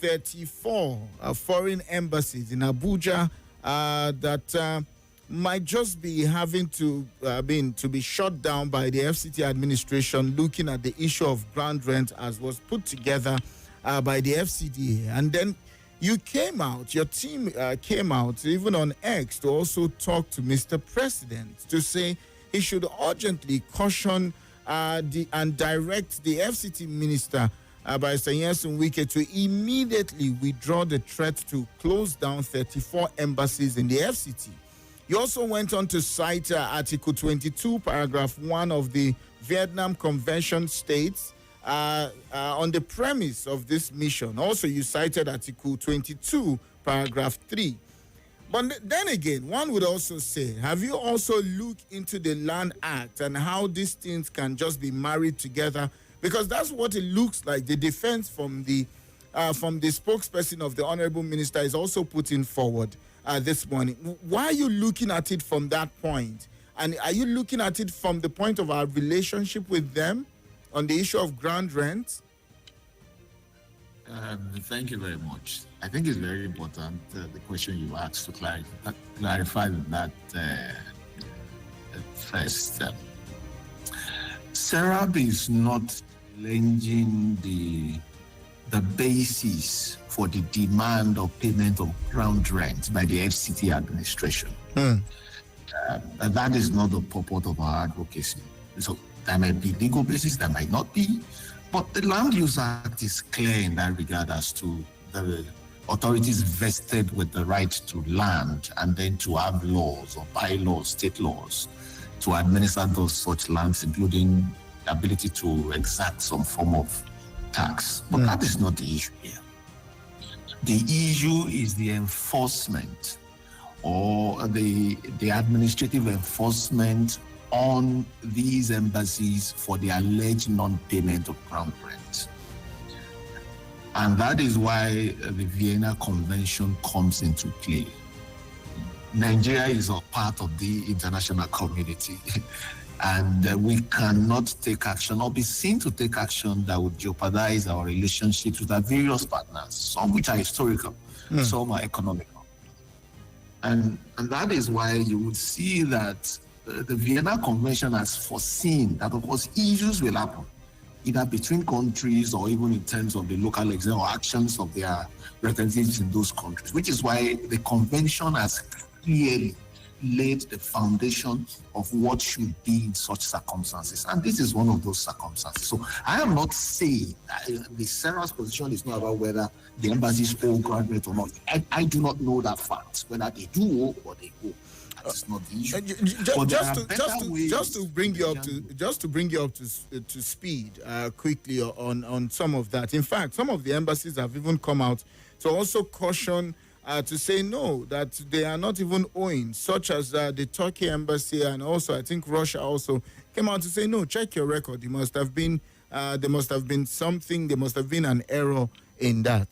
34 foreign embassies in Abuja that might just be having to be shut down by the FCT administration, looking at the issue of ground rent as was put together by the FCDA. And then you came out, your team came out even on X to also talk to Mr. President to say he should urgently caution and direct the FCT minister by Nyesom Wike to immediately withdraw the threat to close down 34 embassies in the FCT. You also went on to cite Article 22, Paragraph 1 of the Vietnam Convention states on the premise of this mission. Also, you cited Article 22, Paragraph 3. But then again, one would also say, have you also looked into the Land Act and how these things can just be married together? Because that's what it looks like. The defense from the spokesperson of the Honorable Minister is also putting forward this morning. Why are you looking at it from that point? And are you looking at it from the point of our relationship with them on the issue of ground rent? Thank you very much. I think it's very important, the question you asked, to clarify that first. SERAP is not challenging the basis for the demand of payment of ground rent by the FCT administration. That is not the purport of our advocacy. So there might be legal basis, there might not be, but the Land Use Act is clear in that regard as to the authorities vested with the right to land and then to have laws or bylaws, state laws, to administer those such lands, including the ability to exact some form of tax. But that is not the issue here. The issue is the enforcement or the administrative enforcement on these embassies for the alleged non-payment of ground rent. And that is why the Vienna Convention comes into play. Nigeria is a part of the international community, and we cannot take action or be seen to take action that would jeopardize our relationships with our various partners, some which are historical, some are economical. And that is why you would see that the Vienna Convention has foreseen that, of course, issues will happen, either between countries or even in terms of the local exam or actions of their representatives in those countries, which is why the convention has clearly laid the foundation of what should be in such circumstances. And this is one of those circumstances. So I am not saying that the SERA's position is not about whether the embassies owe ground rent or not. I do not know that fact, whether they do owe or they owe. That's not the issue. Just to bring you up to speed quickly on some of that. In fact, some of the embassies have even come out to also caution to say no, that they are not even owing, such as the Turkey embassy, and also I think Russia also came out to say no. Check your record. There must have been something. There must have been an error in that.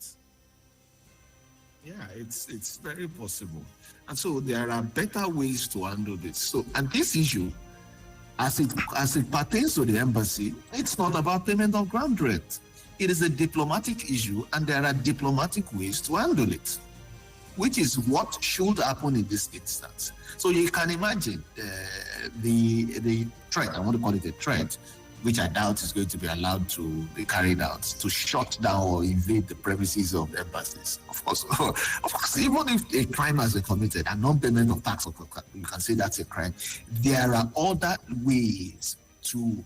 Yeah, it's very possible. And so there are better ways to handle this. So, and this issue, as it pertains to the embassy, it's not about payment of ground rent. It is a diplomatic issue, and there are diplomatic ways to handle it, which is what should happen in this instance. So you can imagine the threat, I want to call it a threat, which I doubt is going to be allowed to be carried out, to shut down or invade the premises of the embassies. Of course, even if a crime has been committed, a non-payment of tax, you can say that's a crime, there are other ways to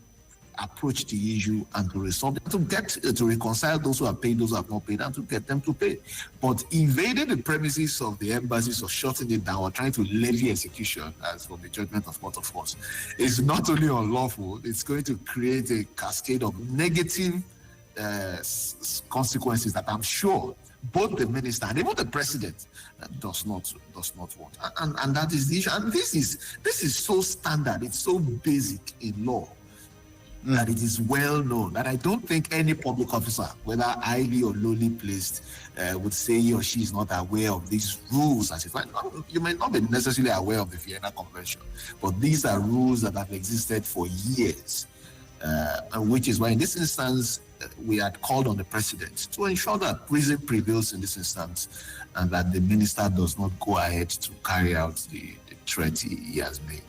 approach the issue and to resolve it, to reconcile those who have paid, those who have not paid, and to get them to pay. But invading the premises of the embassies or shutting it down or trying to levy execution, as for the judgment of court, of course, is not only unlawful, it's going to create a cascade of negative consequences that I'm sure both the minister and even the president does not want. And that is the issue. And this is so standard, it's so basic in law, that it is well known that I don't think any public officer, whether highly or lowly placed, would say he or she is not aware of these rules. As if you may not be necessarily aware of the Vienna Convention, but these are rules that have existed for years. which is why in this instance, we had called on the president to ensure that reason prevails in this instance and that the minister does not go ahead to carry out the threat he has made.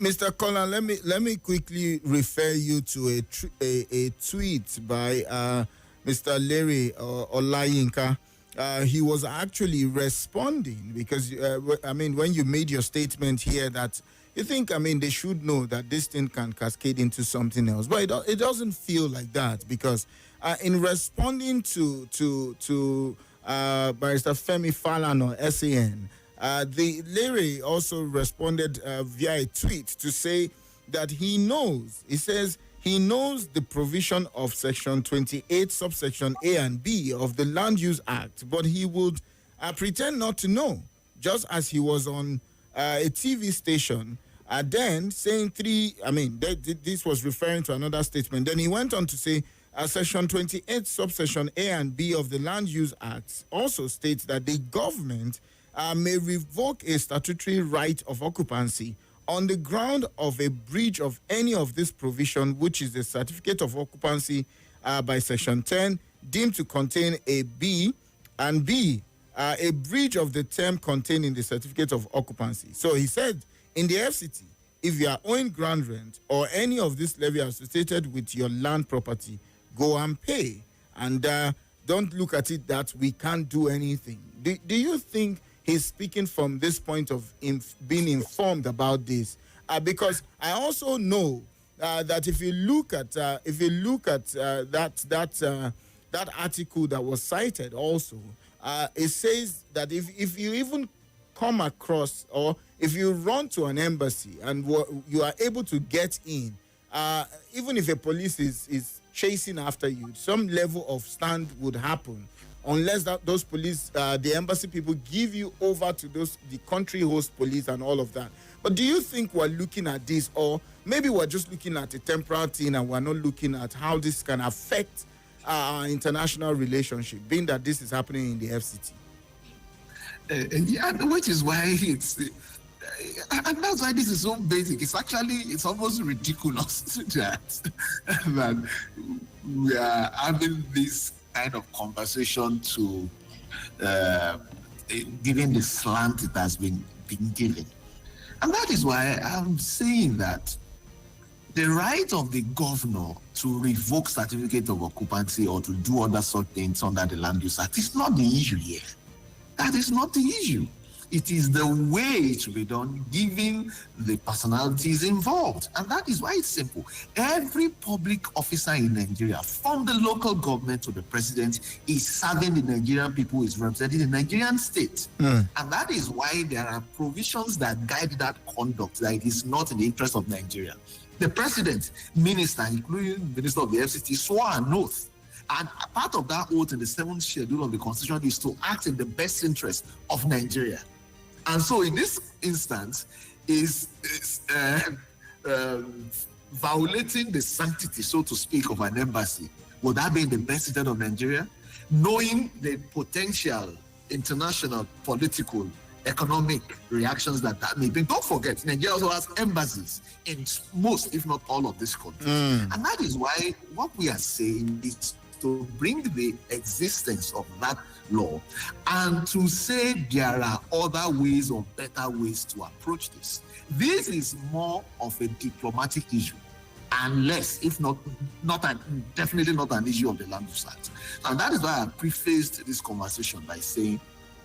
Mr. Kola, let me quickly refer you to a tweet by Mr. Larry Olayinka. He was actually responding because, when you made your statement here that you think, they should know that this thing can cascade into something else. But it doesn't feel like that because in responding to Barrister Femi Falana, SAN, the Larry also responded via a tweet to say that he knows the provision of Section 28, subsection A and B of the Land Use Act, but he would pretend not to know, just as he was on a TV station then saying this was referring to another statement. Then he went on to say, Section 28, subsection A and B of the Land Use Act also states that the government may revoke a statutory right of occupancy on the ground of a breach of any of this provision, which is the certificate of occupancy by Section 10, deemed to contain a B, and B, a breach of the term contained in the certificate of occupancy. So he said, in the FCT, if you are owing ground rent or any of this levy associated with your land property, go and pay. And don't look at it that we can't do anything. Do you think he's speaking from this point of being informed about this? Because I also know that if you look at that article that was cited also, it says that if you even come across or if you run to an embassy and you are able to get in, even if a police is chasing after you, some level of stand would happen unless those police, the embassy people give you over to the country host police and all of that. But do you think we're looking at this, or maybe we're just looking at a temporal thing and we're not looking at how this can affect our international relationship, being that this is happening in the FCT? Which is why and that's why this is so basic. It's almost ridiculous that we are having this kind of conversation to given the slant it has been given. And that is why I'm saying that the right of the governor to revoke certificate of occupancy or to do other sort of things under the Land Use Act is not the issue here. That is not the issue. It is the way it should be done, given the personalities involved. And that is why it's simple. Every public officer in Nigeria, from the local government to the president, is serving the Nigerian people, is representing the Nigerian state. And that is why there are provisions that guide that conduct, that it is not in the interest of Nigeria. The president, minister, including the minister of the FCT, swore an oath. And part of that oath in the 7th schedule of the Constitution is to act in the best interest of Nigeria. And so in this instance, is violating the sanctity, so to speak, of an embassy. Would that be in the best interest of Nigeria? Knowing the potential international, political, economic reactions that may bring. Don't forget, Nigeria also has embassies in most, if not all, of this country. And that is why what we are saying is to bring the existence of that law and to say there are other ways or better ways to approach this. This is more of a diplomatic issue, unless, if definitely not an issue of the Land Use Act. And that is why I prefaced this conversation by saying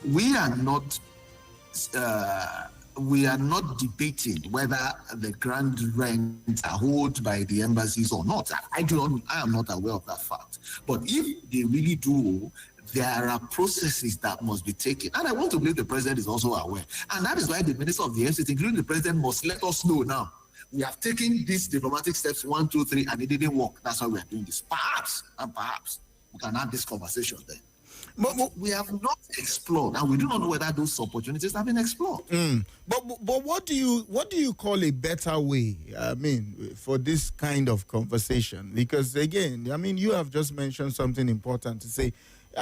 we are not debating whether the ground rents are held by the embassies or not. I am not aware of that fact. But if they really do, there are processes that must be taken. And I want to believe the president is also aware. And that is why the minister of the FCT, including the president, must let us know now. We have taken these diplomatic steps, 1, 2, 3, and it didn't work. That's why we are doing this. Perhaps we can have this conversation then. But we have not explored, and we do not know whether those opportunities have been explored. But what do you call a better way? For this kind of conversation, because again, you have just mentioned something important to say.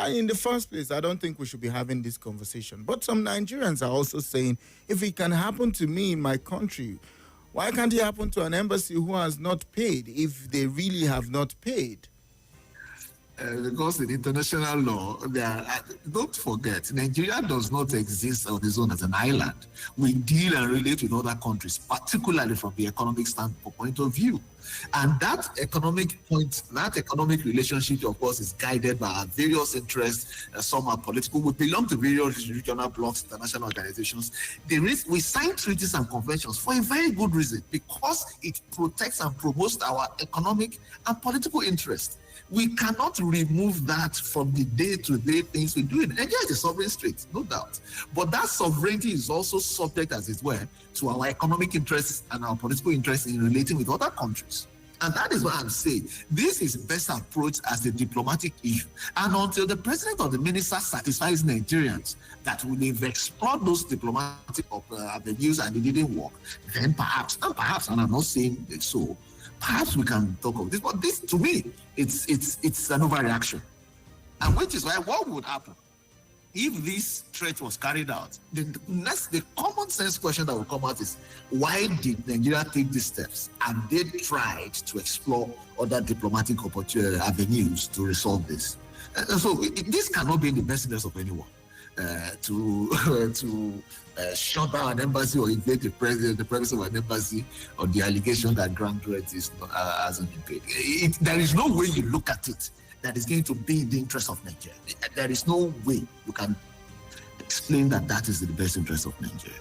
In the first place, I don't think we should be having this conversation. But some Nigerians are also saying, if it can happen to me in my country, Why can't it happen to an embassy who has not paid if they really have not paid? Because in international law, don't forget, Nigeria does not exist on its own as an island. We deal and relate with other countries, particularly from the economic standpoint point of view. And that economic relationship, of course, is guided by our various interests. Some are political. We belong to various regional blocks, international organizations. We sign treaties and conventions for a very good reason, because it protects and promotes our economic and political interests. We cannot remove that from the day-to-day things we do. Nigeria is a sovereign state, no doubt. But that sovereignty is also subject, as it were, to our economic interests and our political interests in relating with other countries. And that is what I'm saying. This is best approached as a diplomatic issue. And until the president or the minister satisfies Nigerians that they've explored those diplomatic avenues and it didn't work, then perhaps, and I'm not saying so, perhaps we can talk of this. But this, to me, it's an overreaction. And which is why what would happen if this threat was carried out? The common sense question that will come out is, why did Nigeria take these steps? And they tried to explore other diplomatic avenues to resolve this. So this cannot be in the best interest of anyone. To shut down an embassy or invade the premise of an embassy on the allegation that ground rent hasn't been paid. There is no way you look at it that is going to be in the interest of Nigeria. There is no way you can explain that is in the best interest of Nigeria.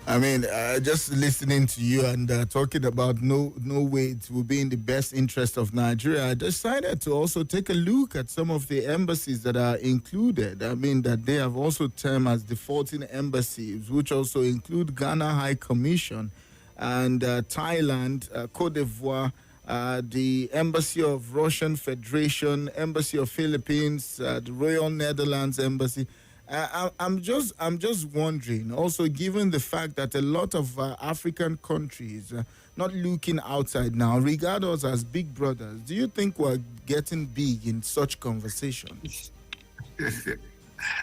I mean, just listening to you and talking about no way it will be in the best interest of Nigeria, I decided to also take a look at some of the embassies that are included. I mean, that they have also termed as the 14 embassies, which also include Ghana High Commission and Thailand, Cote d'Ivoire, the Embassy of Russian Federation, Embassy of Philippines, the Royal Netherlands Embassy. I'm just wondering, also given the fact that a lot of African countries not looking outside now, regard us as big brothers, do you think we're getting big in such conversations?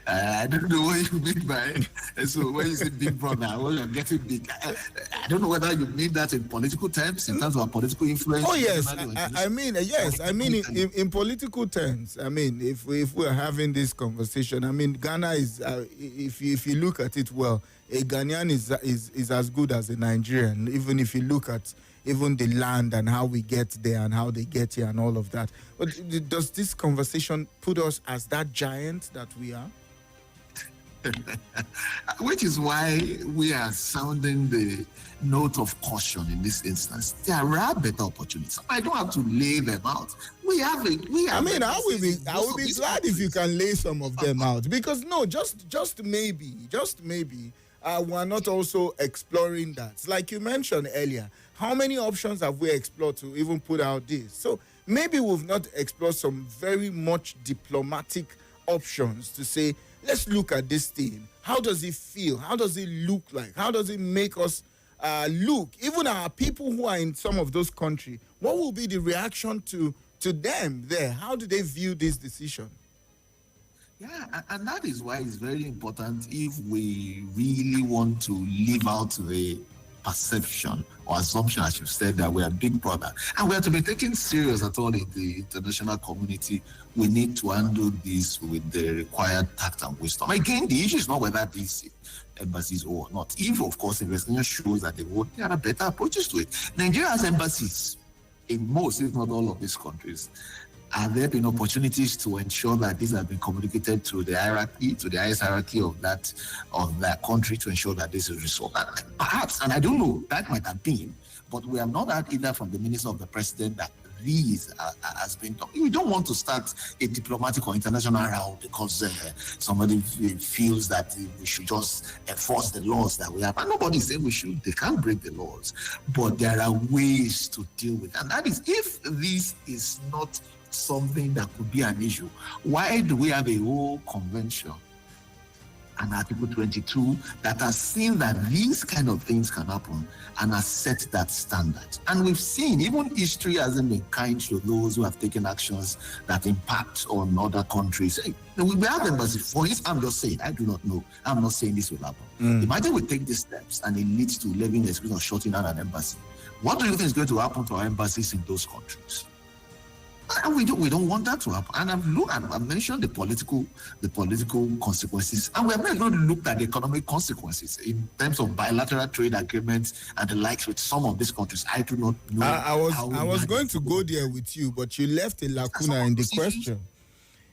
I don't know what you mean by so when you say big brother, well, you're getting big. I don't know whether you mean that in political terms, in terms of political influence. Oh yes, I mean yes, I mean in political terms. I mean if we're having this conversation, I mean Ghana is if you look at it well, a Ghanaian is as good as a Nigerian, even if you look at even the land and how we get there and how they get here and all of that. But does this conversation put us as that giant that we are? Which is why we are sounding the note of caution in this instance. There are better opportunities. I don't have to lay them out. I will be glad if you can lay some of them out, because just maybe we're not also exploring that. Like you mentioned earlier, how many options have we explored to even put out this? So maybe we've not explored some very much diplomatic options to say, let's look at this thing. How does it feel? How does it look like? How does it make us look? Even our people who are in some of those countries, what will be the reaction to them there? How do they view this decision? Yeah, and that is why it's very important, if we really want to live out the perception or assumption, as you said, that we are big brother and we are to be taken serious at all in the international community, we need to handle this with the required tact and wisdom. Again, the issue is not whether these embassies or not. If, of course, investigation shows that there are better approaches to it. Nigeria has embassies in most, if not all, of these countries. Have there been opportunities to ensure that these have been communicated to the hierarchy, to the highest hierarchy of that country, to ensure that this is resolved? Perhaps, and I don't know, that might have been, but we have not heard either from the minister of the president that these has been done. We don't want to start a diplomatic or international round because somebody feels that we should just enforce the laws that we have. And nobody is saying we should. They can't break the laws, but there are ways to deal with it. And that is, if this is not something that could be an issue, why do we have a whole convention and Article 22 that has seen that these kind of things can happen and has set that standard. And we've seen even history hasn't been kind to those who have taken actions that impact on other countries. We have embassies. For instance, I'm just saying, I do not know. I'm not saying this will happen. Imagine we take these steps and it leads to levying the exclusion of shutting down an embassy. What do you think is going to happen to our embassies in those countries? And we don't want that to happen. And I've mentioned the political consequences, and we have not even looked at the economic consequences in terms of bilateral trade agreements and the likes with some of these countries. I do not know. I was going to go there with you, but you left a lacuna in the question.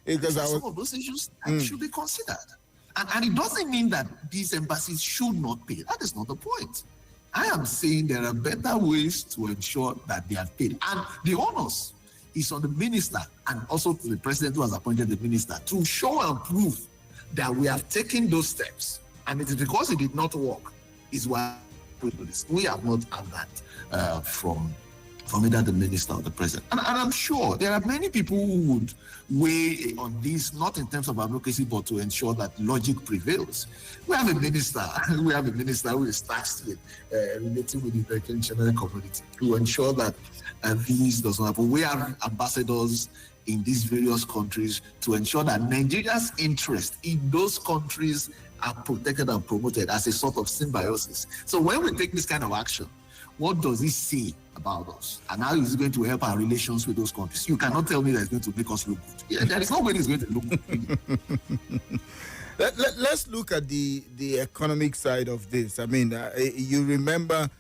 Because some of those issues should be considered. And it doesn't mean that these embassies should not pay. That is not the point. I am saying there are better ways to ensure that they are paid. And the onus is on the minister and also to the president who has appointed the minister to show and prove that we have taken those steps. And it is because it did not work is why we have not had that from either the minister or the president. And I'm sure there are many people who would weigh on this, not in terms of advocacy, but to ensure that logic prevails. We have a minister who is tasked with relating with the international community to ensure that this does not happen. We have ambassadors in these various countries to ensure that Nigeria's interest in those countries are protected and promoted as a sort of symbiosis. So when we take this kind of action, what does it say about us? And how is it going to help our relations with those countries? You cannot tell me that it's going to make us look good. Yeah, there is no way it's going to look good. Let's look at the economic side of this. I mean, you remember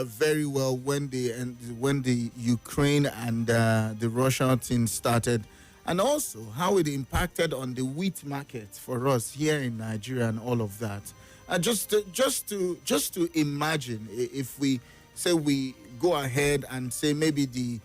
very well when the Ukraine and the Russia thing started, and also how it impacted on the wheat market for us here in Nigeria and all of that. Just to imagine, if we say we go ahead and say maybe the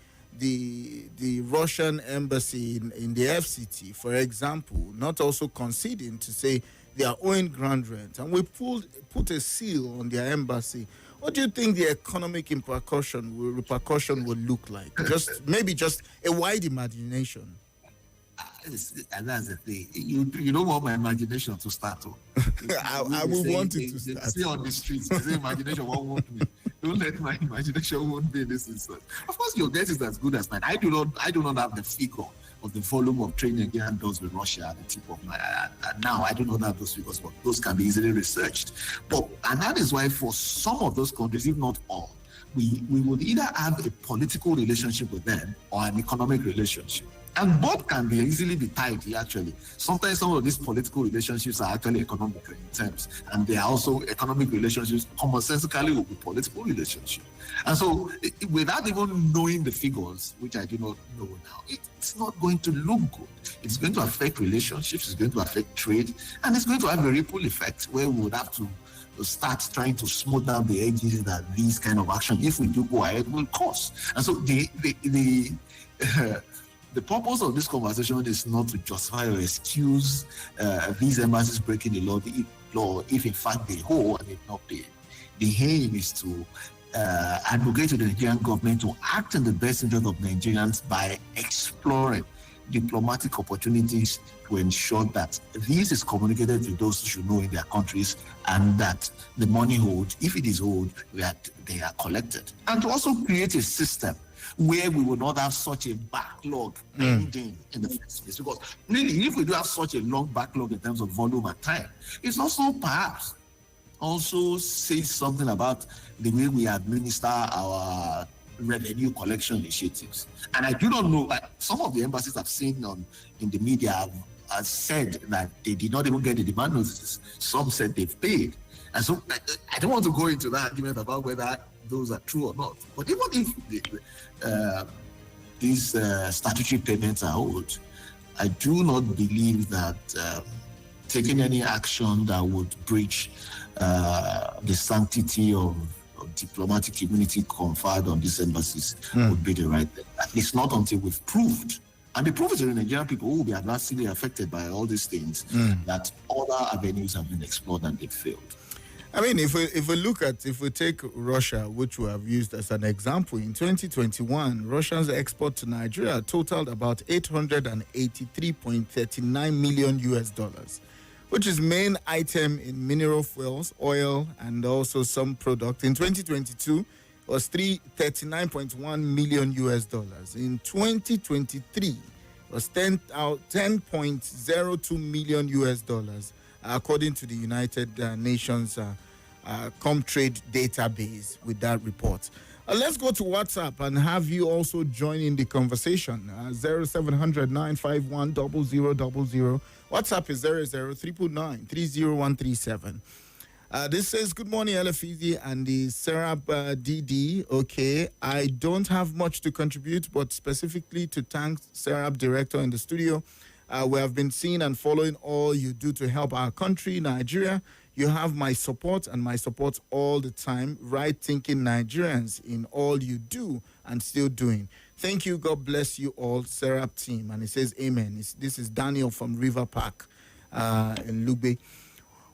Russian embassy in the FCT, for example, not also conceding to say they are owing ground rent, and we put a seal on their embassy, what do you think the economic repercussion will look like? Just a wide imagination. And that's the thing. You don't want my imagination to start. I will want it to start. See on the streets, the imagination won't want me. Don't let my imagination won't be in this instance. Of course, your guess is as good as mine. I do not have the figure of the volume of trade Nigeria does with Russia at the tip of my now. I do not have those figures, but those can be easily researched. And that is why for some of those countries, if not all, we would either have a political relationship with them or an economic relationship. And both can easily be tied, actually. Sometimes some of these political relationships are actually economic in terms, and they are also economic relationships, commonsensically will be political relationships. And so, without even knowing the figures, which I do not know now, it's not going to look good. It's going to affect relationships, it's going to affect trade, and it's going to have a ripple effect where we would have to start trying to smooth down the edges that these kind of action, if we do go ahead, will cause. And so the purpose of this conversation is not to justify or excuse these embassies breaking the law if in fact they hold and if not paid. The aim is to advocate to the Nigerian government to act in the best interest of Nigerians by exploring diplomatic opportunities to ensure that this is communicated to those who should know in their countries, and that the money owed, if it is owed, that they are collected. And to also create a system where we will not have such a backlog pending in the first place. Because really, if we do have such a long backlog in terms of volume and time, it's also perhaps also says something about the way we administer our revenue collection initiatives. And I do not know, some of the embassies I've seen in the media have said that they did not even get the demand notices. Some said they've paid. And so I don't want to go into that argument about whether those are true or not. But even if these statutory payments are owed, I do not believe that taking any action that would breach the sanctity of diplomatic immunity conferred on these embassies would be the right thing. At least not until we've proved, and the proof is the Nigerian people who will be adversely affected by all these things, that other avenues have been explored and they've failed. I mean, if we take Russia, which we have used as an example, in 2021, Russia's export to Nigeria totaled about $883.39 million US, which is main item in mineral fuels, oil, and also some product. In 2022, was 39.1 million US dollars. In 2023, was 10.02 million US dollars, according to the United Nations Comtrade database with that report. Let's go to WhatsApp and have you also join in the conversation. 0700 951 0000. WhatsApp is 00 30137. This says, good morning, Effizy and the SERAP DD. Okay, I don't have much to contribute, but specifically to thank SERAP director in the studio. We have been seeing and following all you do to help our country, Nigeria. You have my support and my support all the time. Right thinking Nigerians in all you do and still doing. Thank you. God bless you all, SERAP team. And it says, amen. This is Daniel from River Park in Lugbe.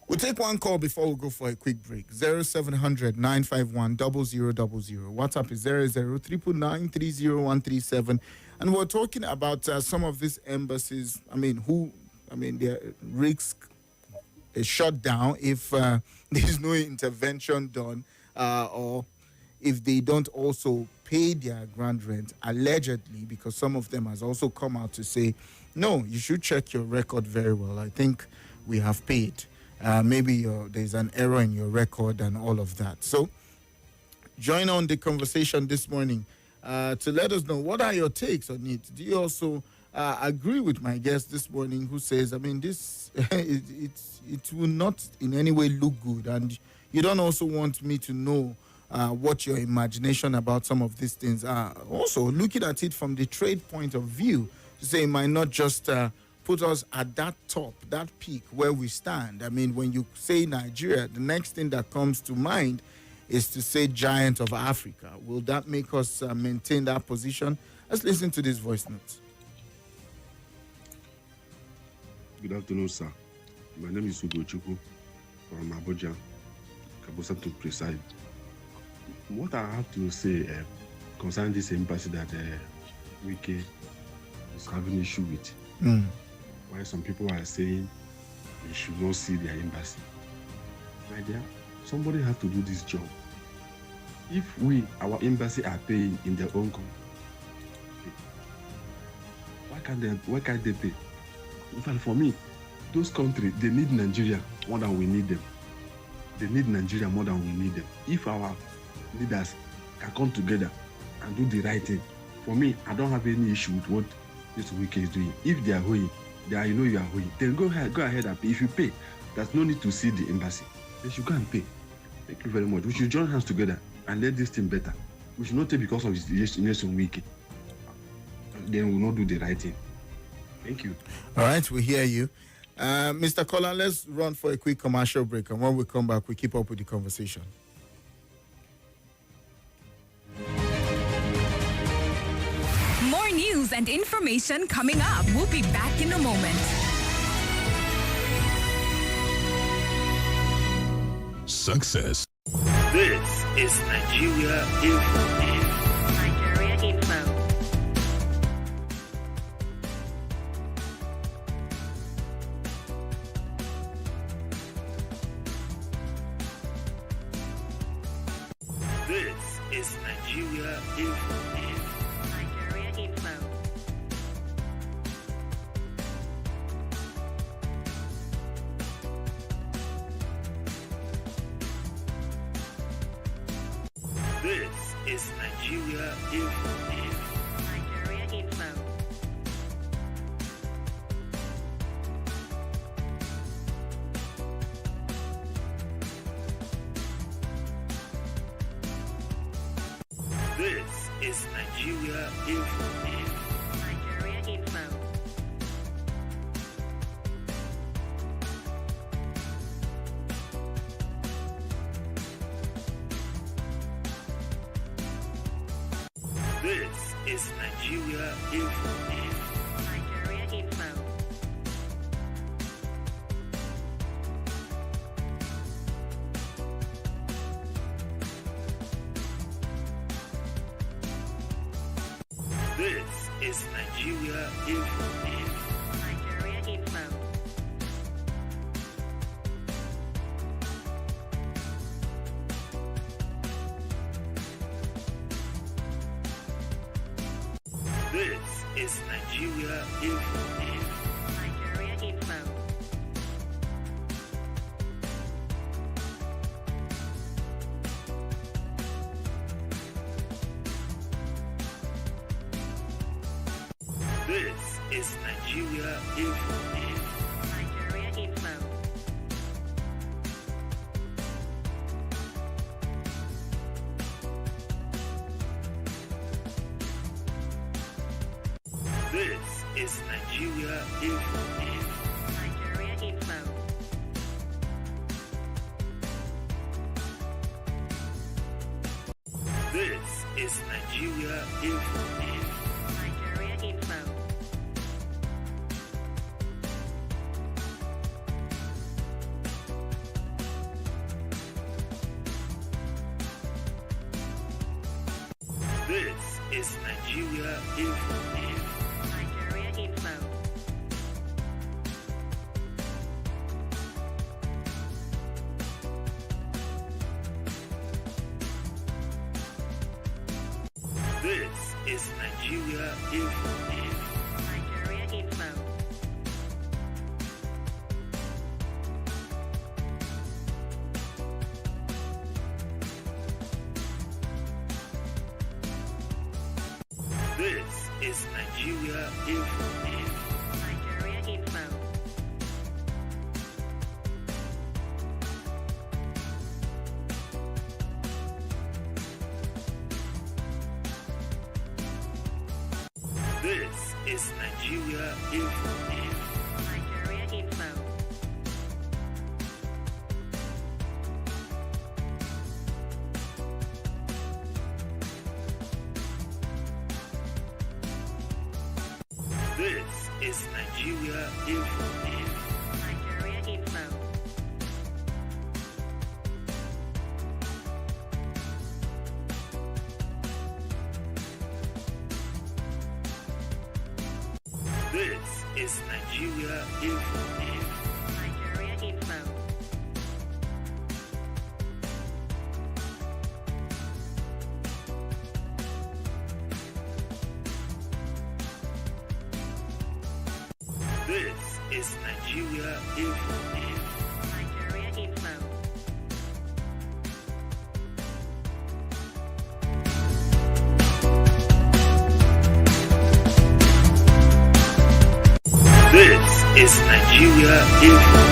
We'll take one call before we go for a quick break. 0700 951 0000. WhatsApp is 00 999 30137. And we're talking about some of these embassies. Their risk is shut down if there's no intervention done, or if they don't also pay their ground rent, allegedly, because some of them has also come out to say, no, you should check your record very well. I think we have paid. Maybe there's an error in your record and all of that. So join on the conversation this morning to let us know, what are your takes on it? Do you also agree with my guest this morning who says, this it will not in any way look good, and you don't also want me to know what your imagination about some of these things are. Also looking at it from the trade point of view, to say it might not just put us at that top, that peak where we stand. When you say Nigeria, the next thing that comes to mind is to say giant of Africa. Will that make us maintain that position? Let's listen to this voice note. Good afternoon, sir. My name is Ugochukwu from Abuja, Kabusa to precise. What I have to say concerning this embassy that Wike is having issue with, why some people are saying they should not see their embassy. My dear, somebody has to do this job. If our embassy are paying in their own country, why can't they pay? In fact, for me, those countries, they need Nigeria more than we need them. They need Nigeria more than we need them. If our leaders can come together and do the right thing, for me, I don't have any issue with what this Wike is doing. If they are hoeing, you are hoeing, then go ahead and pay. If you pay, there's no need to see the embassy. They should go and pay. Thank you very much. We should join hands together and let this thing better. We should not take because of his relation Wike. Then we will not do the right thing. Thank you. All right, we hear you. Mr. Kola, let's run for a quick commercial break, and when we come back, we keep up with the conversation. More news and information coming up. We'll be back in a moment. Success. This is Nigeria Info. Nigeria Info. This is Nigeria Info. Nigeria Info. This is Nigeria Info. Nigeria Info. This is Nigeria Info. Nigeria Info. This is Nigeria Info. Nigeria Info. This is Nigeria Info. Nigeria Info. This is Nigeria Info. Nigeria Info. This is Nigeria Info. Nigeria Info. This is Nigeria Info. Nigeria Info. This is Nigeria Info. Nigeria Info. This is Nigeria Info. Nigeria Info. This is Nigeria Info. Nigeria Info. This is Nigeria Info. Nigeria Info. This is Nigeria Info. Nigeria Info. This is Nigeria Info. Nigeria Info. This is Nigeria Info. Nigeria Info. This is Nigeria Info. Nigeria Info. This is Nigeria Info.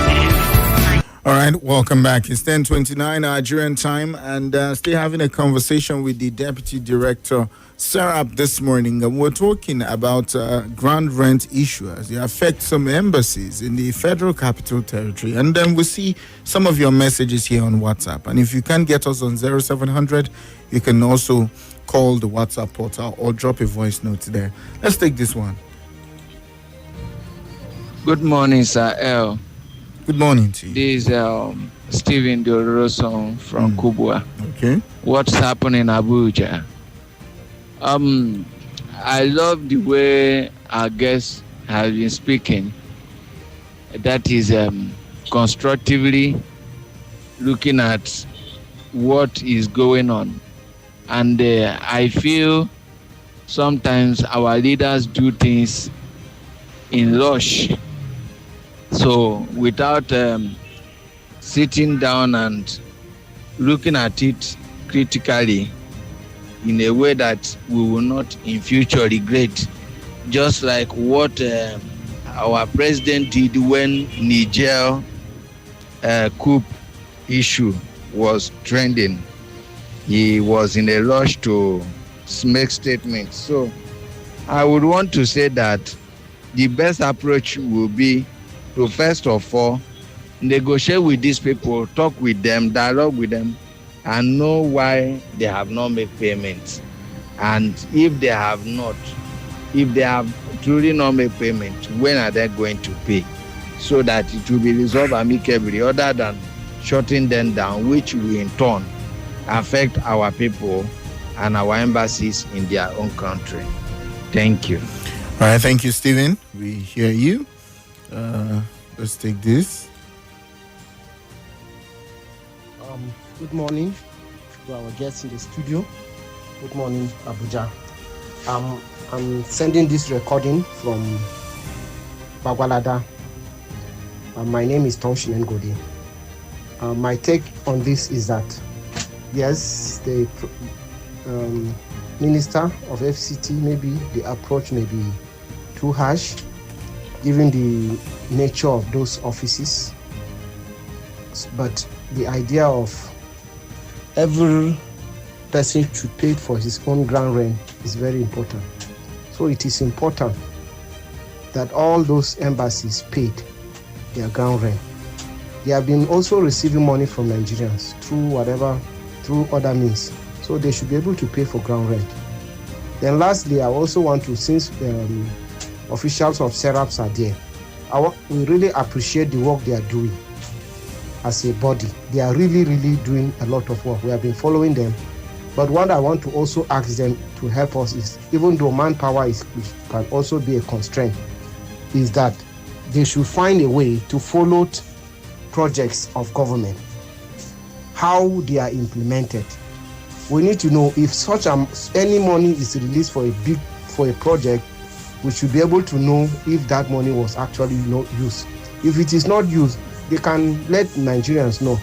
All right, welcome back. It's 10:29 Nigerian time, and still having a conversation with the Deputy Director, SERAP, this morning. And we're talking about ground rent issue as it affects some embassies in the Federal Capital Territory. And then we see some of your messages here on WhatsApp. And if you can't get us on 0700, you can also call the WhatsApp portal or drop a voice note there. Let's take this one. Good morning, Sir L. Good morning to you. This is Stephen Doroson from Kubwa. Okay. What's happening in Abuja? I love the way our guest has been speaking. That is constructively looking at what is going on. And I feel sometimes our leaders do things in rush. So without sitting down and looking at it critically in a way that we will not in future regret, just like what our president did when Niger coup issue was trending. He was in a rush to make statements. So I would want to say that the best approach will be to first of all negotiate with these people, talk with them, dialogue with them, and know why they have not made payments. And if they have truly not made payment, when are they going to pay? So that it will be resolved amicably, other than shutting them down, which will in turn affect our people and our embassies in their own country. Thank you. All right, thank you, Stephen. We hear you. Let's take this. Good morning to our guests in the studio. Good morning, Abuja. I'm sending this recording from Bagwalada. My name is Tom Shinengodi. My take on this is that, yes, the Minister of FCT, maybe the approach may be too harsh, given the nature of those offices. But the idea of every person should pay for his own ground rent is very important. So it is important that all those embassies paid their ground rent. They have been also receiving money from Nigerians through other means. So they should be able to pay for ground rent. Then lastly, I also want to, since officials of SERAPs are there, we really appreciate the work they are doing as a body. They are really, really doing a lot of work. We have been following them. But what I want to also ask them to help us is, even though manpower can also be a constraint, is that they should find a way to follow projects of government, how they are implemented. We need to know if any money is released for a project, we should be able to know if that money was actually used. If it is not used, they can let Nigerians know.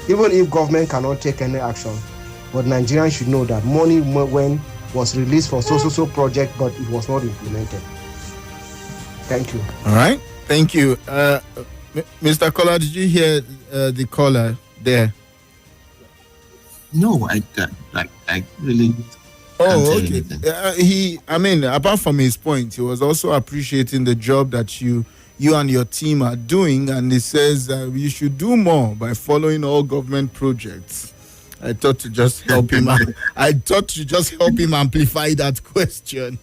Even if government cannot take any action, but Nigerians should know that money was released for so project, but it was not implemented. Thank you. All right. Thank you. Mr. Kola, did you hear the caller there? No, I really. Oh, okay. Apart from his point, he was also appreciating the job that you and your team are doing, and he says you should do more by following all government projects. I thought to just help him. Amplify that question.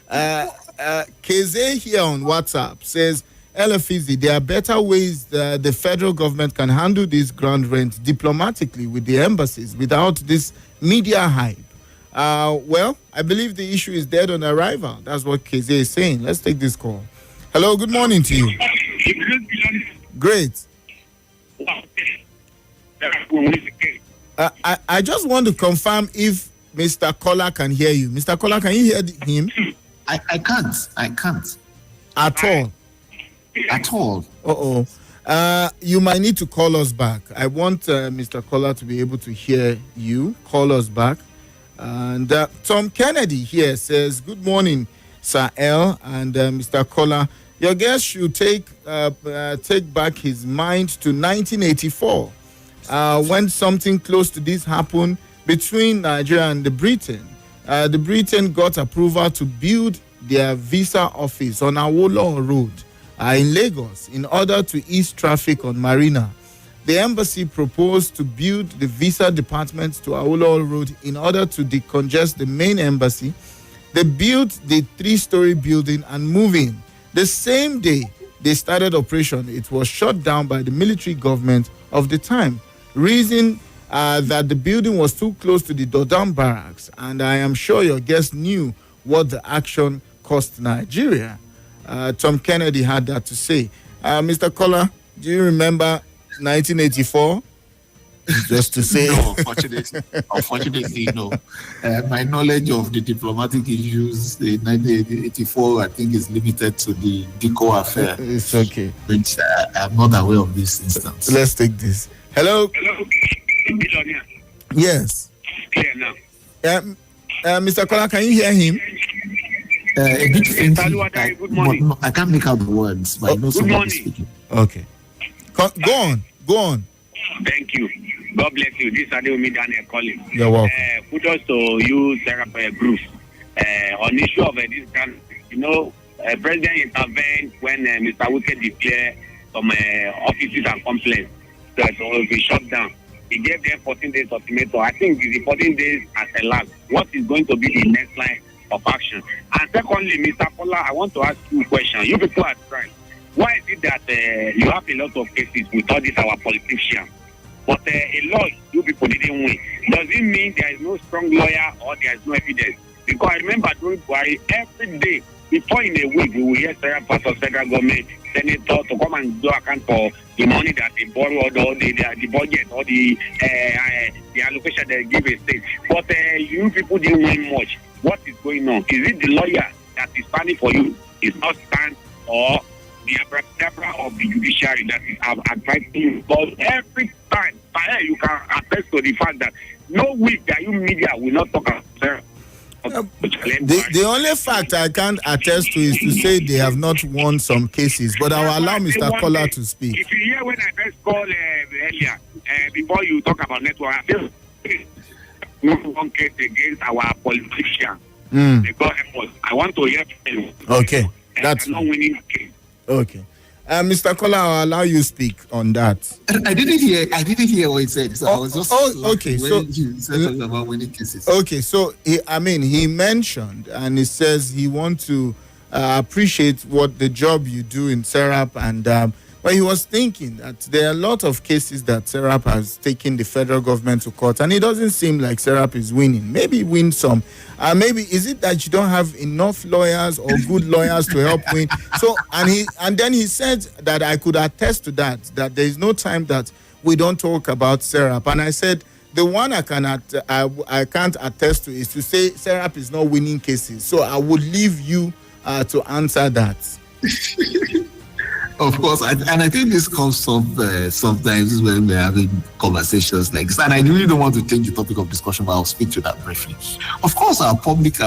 Keze here on WhatsApp says, Effizy, there are better ways the federal government can handle this ground rent diplomatically with the embassies without this media hype. Well, I believe the issue is dead on arrival. That's what Keze is saying. Let's take this call. Hello, good morning to you. Great. I just want to confirm if Mr. Kola can hear you. Mr. Kola, can you hear him? I can't. At all? At all. You might need to call us back. I want Mr. Kola to be able to hear you. Call us back. And Tom Kennedy here says, good morning, Sir L. and Mr. Kola. Your guest should take back his mind to 1984 when something close to this happened between Nigeria and the Britain. The Britain got approval to build their visa office on Awolowo Road in Lagos in order to ease traffic on Marina. The embassy proposed to build the visa department to Awolowo Road in order to decongest the main embassy. They built the 3-story building and moved in. The same day they started operation, it was shut down by the military government of the time. Reason that the building was too close to the Dodam barracks, and I am sure your guest knew what the action cost Nigeria. Tom Kennedy had that to say. Mr. Kola, do you remember 1984? Just to say. No, unfortunately, no. My knowledge of the diplomatic issues in 1984, I think, is limited to the DICO affair. It's okay. Which I'm not aware of this instance. Let's take this. Hello? Yes. Clear now. Mr. Kola, can you hear him? A bit faintly. Good morning. I can't make out the words, but I know someone is speaking. Okay. Go on. Thank you. God bless you. This is Adeomi Daniel calling. You're welcome. Kudos to you, SERAP group. On the issue of this kind, President intervened when Mr. Wike declared some offices and complaints that will be shut down. He gave them 14 days ultimatum. I think the 14 days as a last. What is going to be the next line of action? And secondly, Mr. Kola, I want to ask you a question. You people are trying. Why is it that you have a lot of cases with all these our politicians, but a lot you people didn't win? Does it mean there is no strong lawyer or there is no evidence? Because I remember during Buhari, every day, before in a week, we will hear several parts of federal government, senator to come and do account for the money that they borrowed or the budget or the allocation they give a state. But you people didn't win much. what is going on. Is it the lawyer that is standing for you is not stand, or the abracadabra of the judiciary that is advising you? But every time, you can attest to the fact that no week that you media will not talk about the only fact I can't attest to is to say they have not won some cases, but I will allow Mr. Kola to speak. If you hear when I first called earlier, before you talk about network, I feel one case against our politicians. They got us. I want to hear from you. Okay. That's not winning case. Okay. Mr. Kola, I'll allow you speak on that. I didn't hear what he said. So I was just okay. So you said something about winning cases. Okay, so he mentioned, and he says he wants to appreciate what the job you do in SERAP, and but he was thinking that there are a lot of cases that SERAP has taken the federal government to court, and it doesn't seem like SERAP is winning. Maybe win some. Maybe is it that you don't have enough lawyers or good lawyers to help win? So and then he said that I could attest to that there is no time that we don't talk about SERAP, and I said the one I can't attest to is to say SERAP is not winning cases. So I would leave you to answer that. Of course, and I think this comes up sometimes when we're having conversations like this. And I really don't want to change the topic of discussion, but I'll speak to that briefly. Of course, our public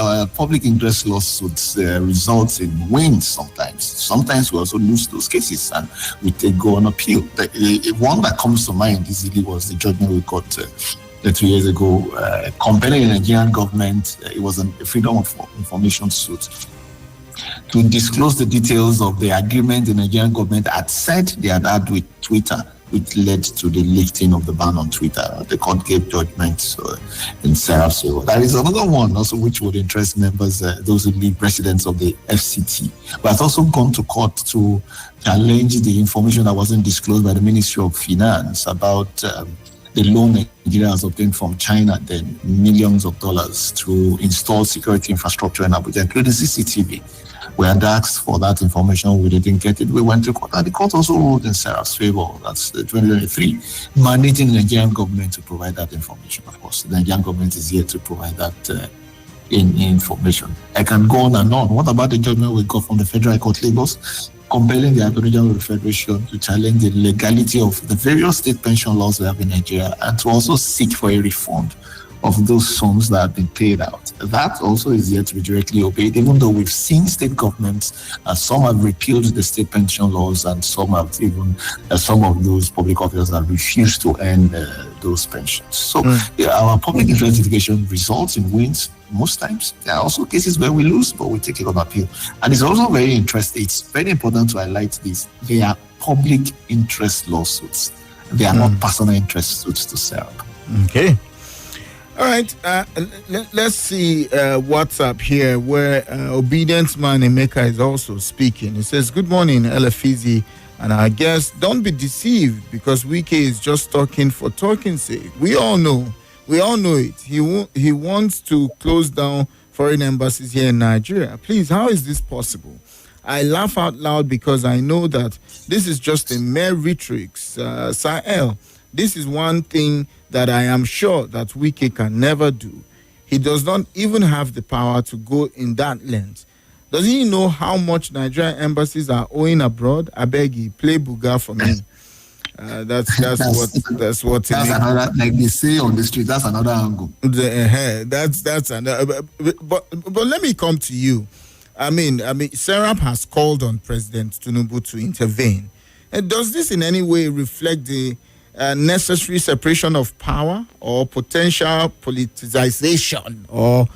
interest lawsuits result in wins sometimes. Sometimes we also lose those cases and we go on appeal. The one that comes to mind easily was the judgment we got 3 years ago, compelling the Nigerian government. It was a freedom of information suit to disclose the details of the agreement the Nigerian government had said they had had with Twitter, which led to the lifting of the ban on Twitter. The court gave judgment in SERAP. So there is another one also which would interest members, those who be presidents of the FCT. But it's also gone to court to challenge the information that wasn't disclosed by the Ministry of Finance about the loan Nigeria has obtained from China, then millions of dollars to install security infrastructure in Abuja, including CCTV. We had asked for that information, we didn't get it. We went to court, and the court also ruled in SERAP's favor. That's 2023, mandating the Nigerian government to provide that information. Of course, the Nigerian government is here to provide that information. I can go on and on. What about the judgment we got from the Federal Court Lagos, compelling the Aboriginal Federation to challenge the legality of the various state pension laws we have in Nigeria, and to also seek for a refund of those sums that have been paid out. That also is yet to be directly obeyed, even though we've seen state governments, some have repealed the state pension laws, and some have even, some of those public officials have refused to end those pensions. So our public interest litigation results in wins most times. There are also cases where we lose, but we take it on appeal. And it's also very interesting. It's very important to highlight this. They are public interest lawsuits. They are not personal interest suits to SERAP. Okay. All right, let's see what's up here, where Obedient Man Emeka is also speaking. He says, good morning, Effizy, and I guess don't be deceived because Wike is just talking for talking's sake. We all know it. He wants to close down foreign embassies here in Nigeria. Please, how is this possible? I laugh out loud because I know that this is just a mere rhetoric. Sahel, this is one thing that I am sure that Wike can never do. He does not even have the power to go in that length. Does he know how much Nigerian embassies are owing abroad? I beg you, play Buga for me. That's what. That's another, like they say on the street. That's another angle. That's another. But let me come to you. I mean, SERAP has called on President Tinubu to intervene. And does this in any way reflect the necessary separation of power or potential politicization or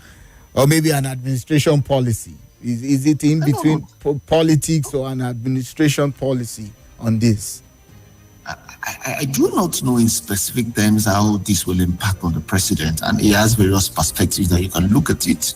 maybe an administration policy? Is it in between politics or an administration policy on this? I do not know in specific terms how this will impact on the president, and he has various perspectives that you can look at it.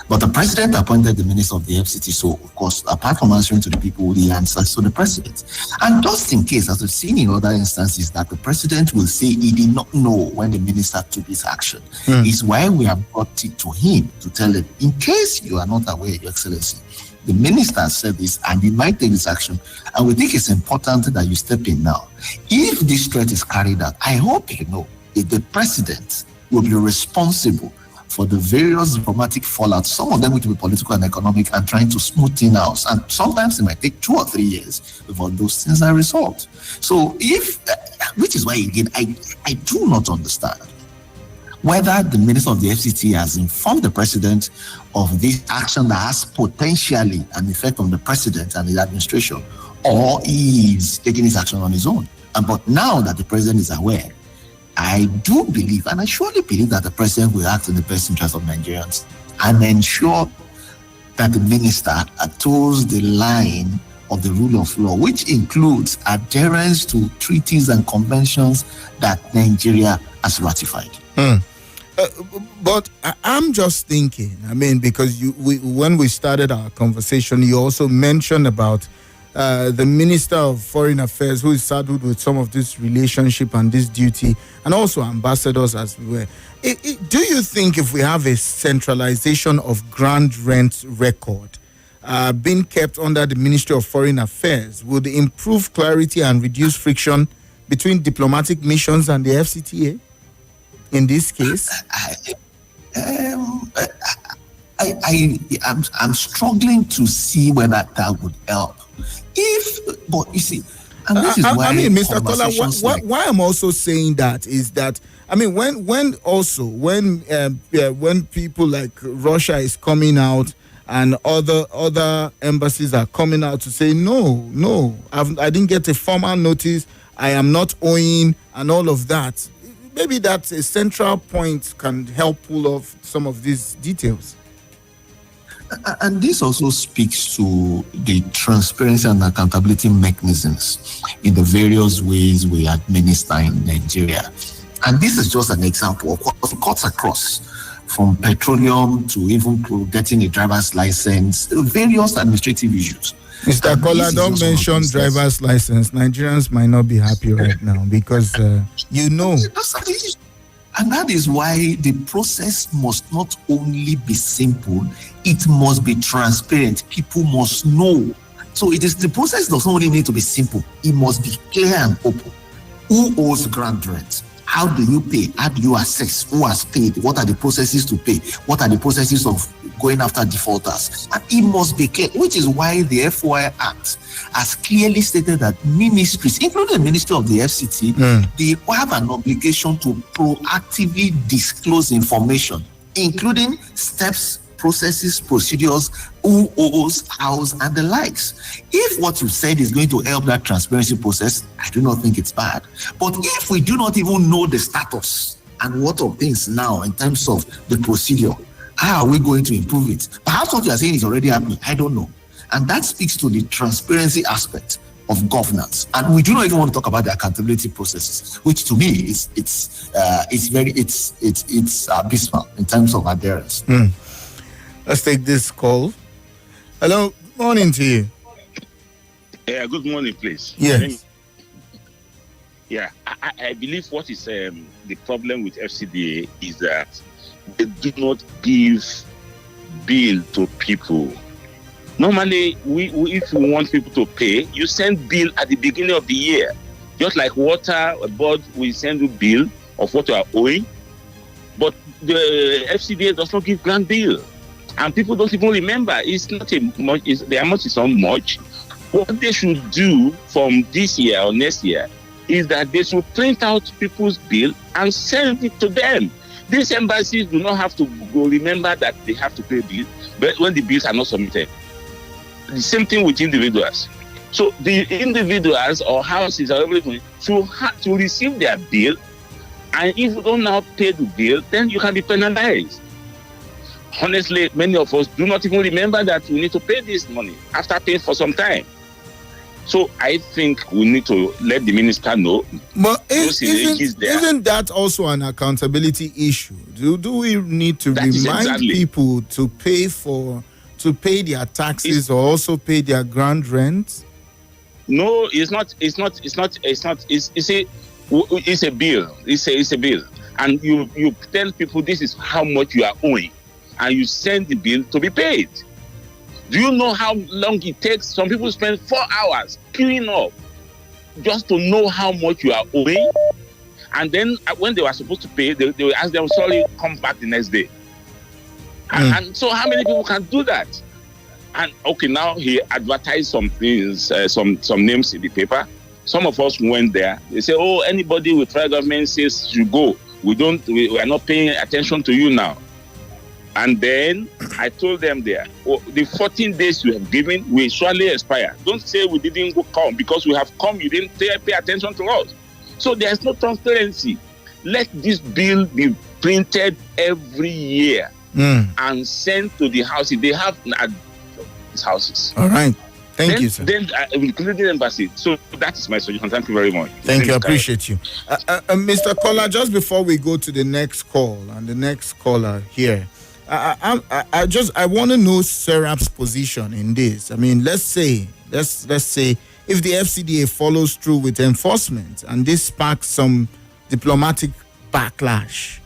But the president appointed the minister of the FCT, so of course, apart from answering to the people, he answers to the president. And just in case, as we've seen in other instances, that the president will say he did not know when the minister took this action, is why we have brought it to him to tell him, in case you are not aware, Your Excellency, the minister said this and he might take this action, and we think it's important that you step in now. If this threat is carried out, I hope you know that the president will be responsible for the various diplomatic fallout, some of them which will be political and economic, and trying to smooth things out. And sometimes it might take 2 or 3 years before those things are resolved. So which is why, again, I do not understand whether the Minister of the FCT has informed the President of this action that has potentially an effect on the President and his administration, or he is taking his action on his own. But now that the President is aware, I do believe, and I surely believe, that the President will act in the best interest of Nigerians and ensure that the Minister toes the line of the rule of law, which includes adherence to treaties and conventions that Nigeria has ratified. But I'm just thinking, because when we started our conversation, you also mentioned about the Minister of Foreign Affairs, who is saddled with some of this relationship and this duty, and also ambassadors as well. Do you think if we have a centralization of ground rent record being kept under the Ministry of Foreign Affairs, would improve clarity and reduce friction between diplomatic missions and the FCTA in this case? I'm struggling to see whether that would help. But you see, and this is why Mr. Kola, why I'm also saying that is that when people like Russia is coming out and other embassies are coming out to say no, I didn't get a formal notice, I am not owing, and all of that. Maybe that's a central point can help pull off some of these details. And this also speaks to the transparency and accountability mechanisms in the various ways we administer in Nigeria. And this is just an example of what cuts across, from petroleum to even getting a driver's license, various administrative issues. Mr. Kola, don't mention driver's license. Nigerians might not be happy right now because, And that is why the process must not only be simple, it must be transparent. People must know. So the process does not only need to be simple, it must be clear and open. Who owes ground rent? How do you pay? How do you assess who has paid? What are the processes to pay? What are the processes of going after defaulters? And it must be clear, which is why the FOI Act has clearly stated that ministries, including the Ministry of the FCT, they have an obligation to proactively disclose information, including steps, processes, procedures, who owes, house, and the likes. If what you said is going to help that transparency process, I do not think it's bad. But if we do not even know the status and what of things now in terms of the procedure, how are we going to improve it? Perhaps what you are saying is already happening. I don't know. And that speaks to the transparency aspect of governance. And we do not even want to talk about the accountability processes, which to me is abysmal in terms of adherence. Let's take this call. Hello, good morning to you. Yeah, good morning, please. Yes. Yeah, I believe what is the problem with FCDA is that they do not give bill to people. Normally, if you want people to pay, you send bill at the beginning of the year. Just like water, a board will send you bill of what you are owing. But the FCDA does not give grand bill. And people don't even remember. It's not much. The amount is not much. What they should do from this year or next year is that they should print out people's bill and send it to them. These embassies do not have to go remember that they have to pay bills, but when the bills are not submitted. The same thing with individuals. So the individuals or houses or everything should have to receive their bill, and if you don't now pay the bill, then you can be penalized. Honestly, many of us do not even remember that we need to pay this money after paying for some time. So I think we need to let the minister know. But isn't that also an accountability issue? Do we need to remind people to pay their taxes or also pay their ground rent? No, it's not. It's a bill. It's a bill, and you tell people this is how much you are owing, and you send the bill to be paid. Do you know how long it takes? Some people spend 4 hours queuing up just to know how much you are owing. And then when they were supposed to pay, they will ask them, sorry, come back the next day. And so how many people can do that? And okay, now he advertised some things, some names in the paper. Some of us went there. They say, oh, anybody with federal government says you go. We are not paying attention to you now. And then I told them there, the 14 days you have given will surely expire. Don't say we didn't come because we have come, you didn't pay attention to us. So there's no transparency. Let this bill be printed every year and sent to the house. If they have houses. All right. Thank you, sir. Then including the embassy. So that is my suggestion. Thank you very much. Thank you. I appreciate you. Mr. Kola, just before we go to the next call and the next caller here, I want to know SERAP's position in this. I mean, let's say if the FCDA follows through with enforcement and this sparks some diplomatic backlash,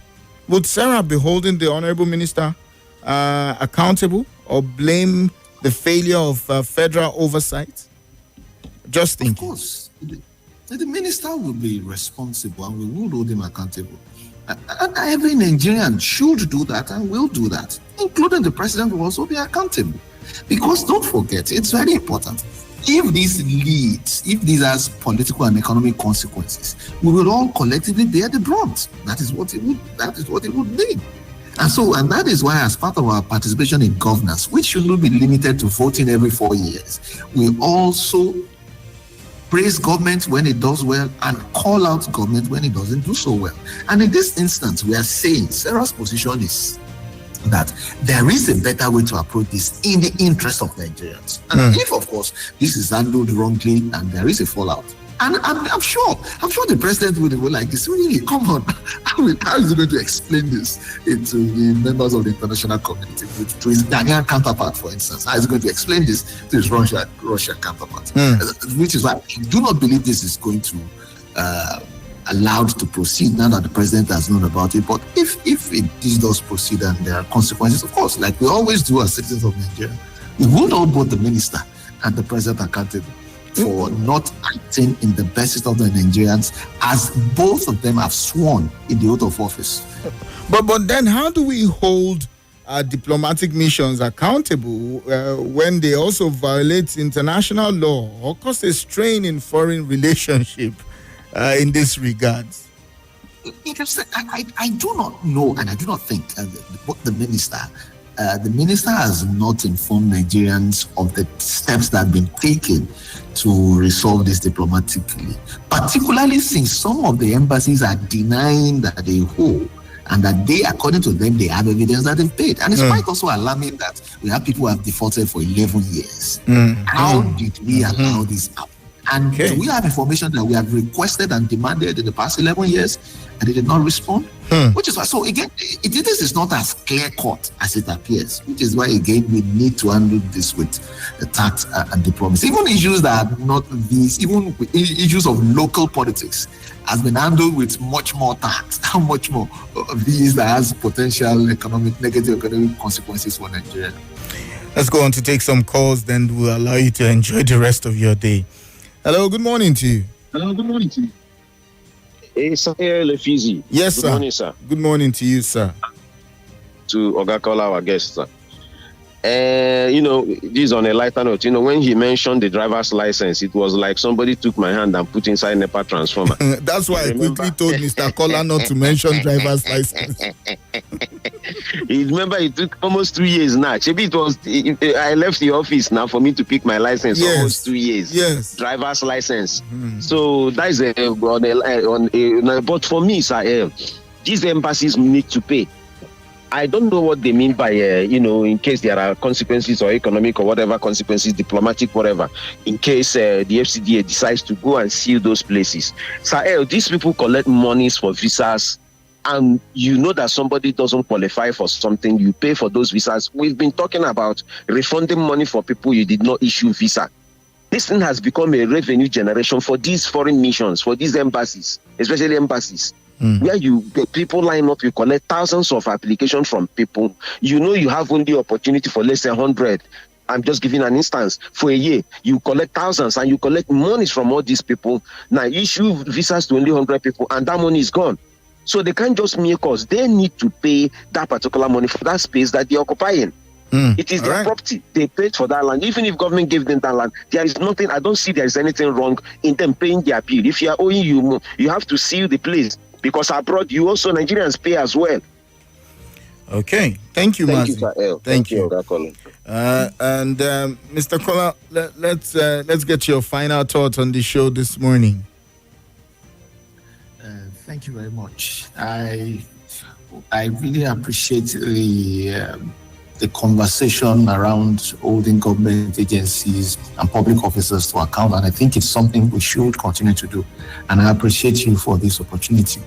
would SERAP be holding the Honorable Minister accountable or blame the failure of federal oversight? Just thinking. Of course. The minister will be responsible and we will hold him accountable. And every Nigerian should do that and will do that, including the president will also be accountable. Because don't forget, it's very important. If this leads, if this has political and economic consequences, we will all collectively bear the brunt. That is what it would mean. And that is why, as part of our participation in governance, which should not be limited to voting every 4 years, we also praise government when it does well and call out government when it doesn't do so well. And in this instance, we are saying Sarah's position is that there is a better way to approach this in the interest of Nigerians. And if, of course, this is handled wrongly and there is a fallout, and I'm sure the president will be like this. Really, come on, how is he going to explain this to the members of the international community, to his Ghanaian counterpart, for instance? How is he going to explain this to his Russia counterpart? Which is why I do not believe this is going to allowed to proceed now that the president has known about it. But if this does proceed and there are consequences, of course, like we always do as citizens of Nigeria, we will hold both the minister and the president accountable for not acting in the best interest of the Nigerians, as both of them have sworn in the oath of office. But then how do we hold diplomatic missions accountable when they also violate international law or cause a strain in foreign relationship in this regard? I do not know, and I do not think the minister has not informed Nigerians of the steps that have been taken to resolve this diplomatically, particularly since some of the embassies are denying that they owe and that they, according to them, they have evidence that they've paid. And it's quite also alarming that we have people who have defaulted for 11 years. How did we allow this happen? And do we have information that we have requested and demanded in the past 11 years and they did not respond? Which is why, so again, this is not as clear-cut as it appears, which is why, again, we need to handle this with tact and diplomacy. Even issues that are not these, even issues of local politics has been handled with much more tact, how much more of these that has potential negative economic consequences for Nigeria. Let's go on to take some calls, then we'll allow you to enjoy the rest of your day. Hello, good morning to you. Hey, sir, Effizy. Yes, sir. Good morning, sir. Good morning to you, sir. To Ogakola, our guest, sir. This is on a lighter note. When he mentioned the driver's license, it was like somebody took my hand and put inside NEPA transformer. That's why I quickly told Mr. Kola not to mention driver's license. Remember, it took almost 2 years now. Maybe I left the office now for me to pick my license. Yes. Almost 2 years. Yes. Driver's license. So that is but for me, sir, these embassies need to pay. I don't know what they mean by, in case there are consequences or economic or whatever consequences, diplomatic, whatever, in case the FCDA decides to go and seal those places. So these people collect monies for visas, and you know that somebody doesn't qualify for something, you pay for those visas. We've been talking about refunding money for people you did not issue visa. This thing has become a revenue generation for these foreign missions, for these embassies, especially embassies. Where people line up, you collect thousands of applications from people. You have only opportunity for less than 100. I'm just giving an instance. For a year, you collect thousands and you collect monies from all these people. Now issue visas to only 100 people and that money is gone. So they can't just make us. They need to pay that particular money for that space that they're occupying. It is their property. They paid for that land. Even if government gave them that land, there is nothing. I don't see there is anything wrong in them paying their bill. If you are owing you have to seal the place, because abroad you also Nigerians pay as well. Okay, thank you, Mazi. Thank you. And Mr. Kola, let's get your final thoughts on the show this morning. Thank you very much. I really appreciate the conversation around holding government agencies and public officers to account, and I think it's something we should continue to do. And I appreciate you for this opportunity.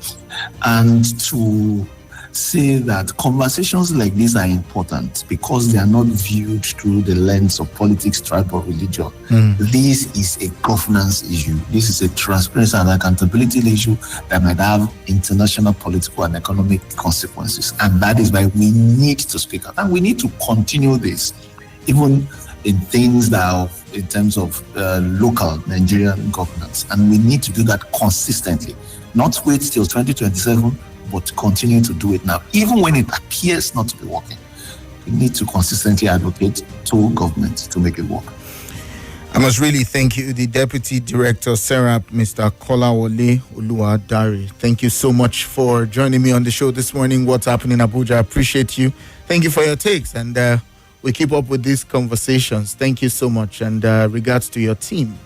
And to say that conversations like these are important because they are not viewed through the lens of politics, tribe, or religion. This is a governance issue. This is a transparency and accountability issue that might have international political and economic consequences. And that is why we need to speak out. And we need to continue this, even in things that are in terms of local Nigerian governance. And we need to do that consistently, not wait till 2027, but continue to do it now, even when it appears not to be working. We need to consistently advocate to government to make it work. I must really thank you, the Deputy Director, SERAP, Mr. Kolawole Oludare. Thank you so much for joining me on the show this morning. What's happening in Abuja? I appreciate you. Thank you for your takes, and we keep up with these conversations. Thank you so much, and regards to your team.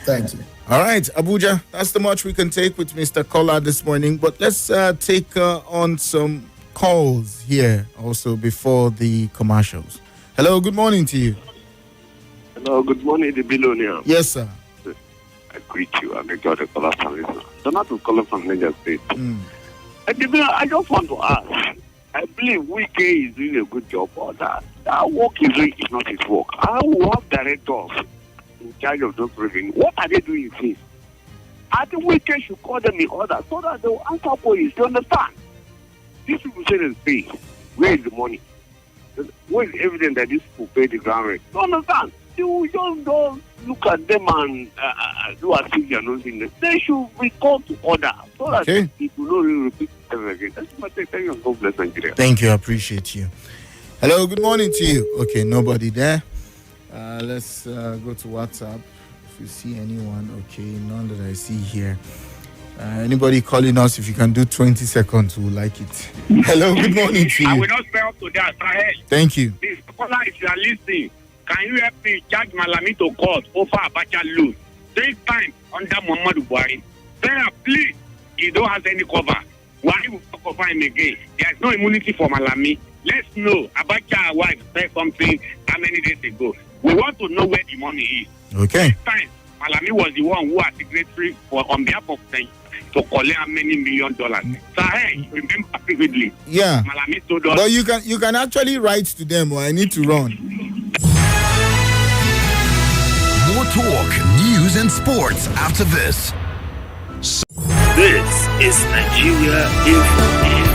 Thank you. All right, Abuja, that's the much we can take with Mr. Kola this morning. But let's take on some calls here also before the commercials. Hello, good morning to you. Hello, good morning, the billionaire. Yes, sir. I greet you. I'm the God of Kola from Lisa. Donato Kola from Niger State. I just want to ask. I believe Wike is doing a good job, but that work is not his work. I will have directors in charge of those revenue. What are they doing since? I think Wike should call them in order so that they will answer police. You understand? These people say they pay. Where is the money? Where is the evidence that these people pay the ground rent? You understand? You just don't look at them and do as if you're not seeing them. They should be called to order so that people don't really repeat them again. That's my take. Thank you, and God bless Nigeria. Thank you. I appreciate you. Hello, good morning to you. Okay, nobody there. Let's go to WhatsApp. If you see anyone, okay, none that I see here. Anybody calling us, if you can do 20 seconds, we'll like it. Hello, good morning to you. I will not spell to that. Thank you. This caller, if you are listening, can you help me charge Malami to court over Abacha loan? 3 times under Muhammadu Buhari. Sarah, please, he don't have any cover. Why will cover him again? There is no immunity for Malami. Let's know. Abacha wife said something how many days ago. We want to know where the money is. Okay. 3 times, Malami was the one who was secretary on behalf of the to collect how many $1 million. So hey, remember vividly. Yeah. Malami told us. But you can actually write to them, or I need to run. More talk, news, and sports after this. This is Nigeria Info.